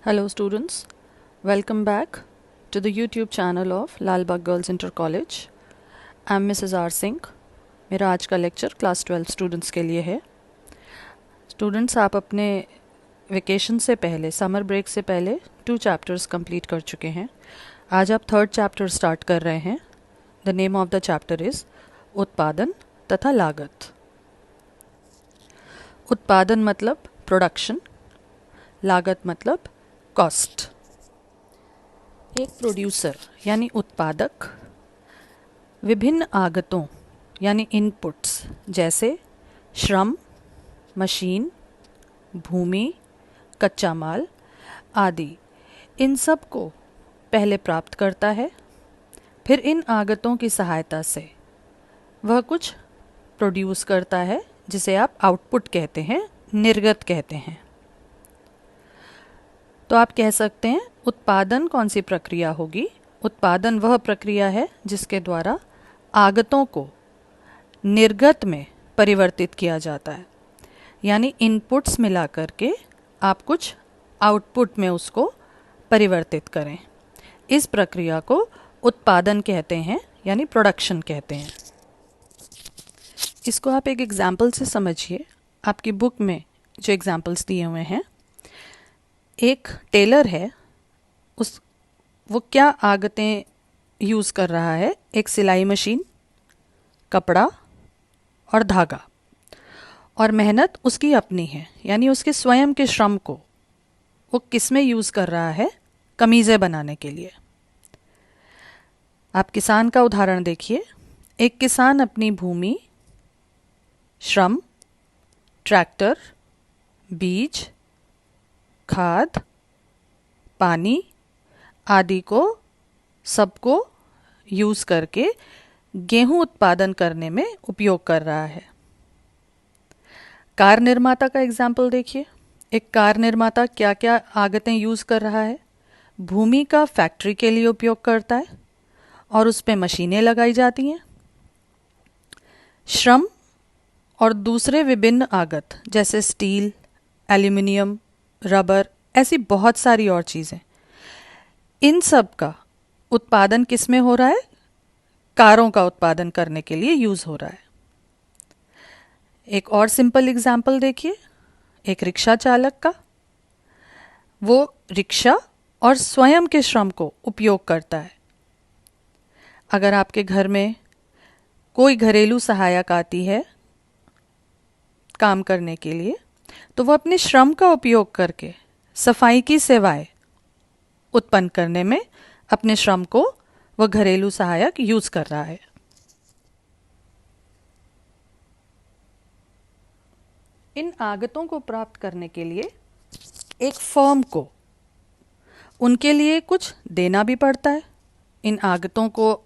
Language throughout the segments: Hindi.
Hello students, welcome back to the YouTube channel of Lal Bagh Girls Inter College. I am Mrs. R Singh. मेरा आज का लेक्चर क्लास 12 स्टूडेंट्स के लिए है. स्टूडेंट्स, आप अपने वेकेशन से पहले, समर ब्रेक से पहले 2 चैप्टर्स कंप्लीट कर चुके हैं. आज आप 3rd चैप्टर स्टार्ट कर रहे हैं. The name of the chapter is उत्पादन तथा लागत. उत्पादन मतलब प्रोडक्शन, लागत मतलब कॉस्ट. एक प्रोड्यूसर यानी उत्पादक विभिन्न आगतों यानी इनपुट्स जैसे श्रम, मशीन, भूमि, कच्चा माल आदि, इन सब को पहले प्राप्त करता है. फिर इन आगतों की सहायता से वह कुछ प्रोड्यूस करता है जिसे आप आउटपुट कहते हैं, निर्गत कहते हैं. तो आप कह सकते हैं उत्पादन कौन सी प्रक्रिया होगी? उत्पादन वह प्रक्रिया है जिसके द्वारा आगतों को निर्गत में परिवर्तित किया जाता है. यानी इनपुट्स मिला करके आप कुछ आउटपुट में उसको परिवर्तित करें. इस प्रक्रिया को उत्पादन कहते हैं, यानी प्रोडक्शन कहते हैं. इसको आप एक एग्जाम्पल से समझिए. आपकी बुक में जो एग्जाम्पल्स दिए हुए हैं, एक टेलर है, वो क्या आगतें यूज़ कर रहा है? एक सिलाई मशीन, कपड़ा और धागा. और मेहनत उसकी अपनी है, यानी उसके स्वयं के श्रम को वो किस में यूज़ कर रहा है? कमीज़ें बनाने के लिए. आप किसान का उदाहरण देखिए. एक किसान अपनी भूमि, श्रम, ट्रैक्टर, बीज, खाद, पानी आदि को सबको यूज़ करके गेहूं उत्पादन करने में उपयोग कर रहा है. कार निर्माता का एग्जाम्पल देखिए. एक कार निर्माता क्या क्या आगतें यूज़ कर रहा है? भूमि का फैक्ट्री के लिए उपयोग करता है और उस पर मशीनें लगाई जाती हैं. श्रम और दूसरे विभिन्न आगत जैसे स्टील, एल्यूमिनियम, रबर, ऐसी बहुत सारी और चीज़ें, इन सब का उत्पादन किस में हो रहा है? कारों का उत्पादन करने के लिए यूज़ हो रहा है. एक और सिंपल एग्जाम्पल देखिए. एक रिक्शा चालक का, वो रिक्शा और स्वयं के श्रम को उपयोग करता है. अगर आपके घर में कोई घरेलू सहायक आती है काम करने के लिए, तो वो अपने श्रम का उपयोग करके सफाई की सेवाएं उत्पन्न करने में अपने श्रम को वह घरेलू सहायक यूज कर रहा है. इन आगतों को प्राप्त करने के लिए एक फर्म को उनके लिए कुछ देना भी पड़ता है. इन आगतों को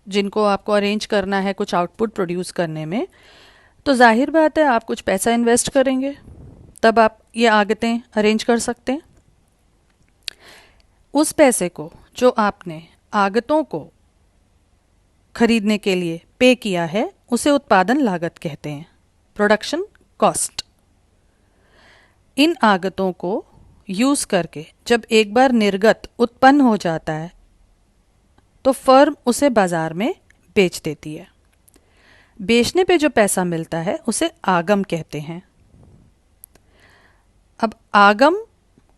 जिनको आपको अरेंज करना है कुछ आउटपुट प्रोड्यूस करने में, तो जाहिर बात है आप कुछ पैसा इन्वेस्ट करेंगे, तब आप ये आगतें अरेंज कर सकते हैं. उस पैसे को जो आपने आगतों को खरीदने के लिए पे किया है, उसे उत्पादन लागत कहते हैं, प्रोडक्शन कॉस्ट. इन आगतों को यूज करके जब एक बार निर्गत उत्पन्न हो जाता है, तो फर्म उसे बाजार में बेच देती है. बेचने पे जो पैसा मिलता है उसे आगम कहते हैं. अब आगम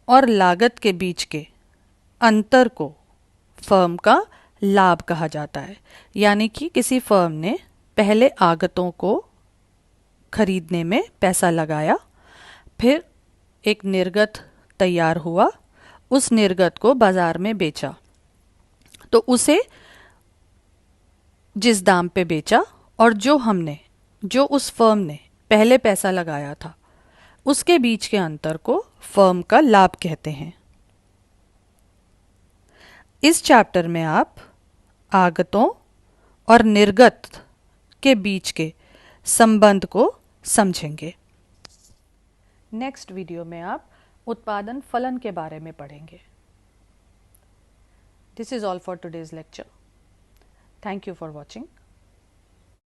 और लागत के बीच के अंतर को फर्म का लाभ कहा जाता है. यानी कि किसी फर्म ने पहले आगतों को खरीदने में पैसा लगाया, फिर एक निर्गत तैयार हुआ, उस निर्गत को बाजार में बेचा, तो उसे जिस दाम पे बेचा और जो उस फर्म ने पहले पैसा लगाया था, उसके बीच के अंतर को फर्म का लाभ कहते हैं. इस चैप्टर में आप आगतों और निर्गत के बीच के संबंध को समझेंगे. नेक्स्ट वीडियो में आप उत्पादन फलन के बारे में पढ़ेंगे. This is all for today's lecture. Thank you for watching.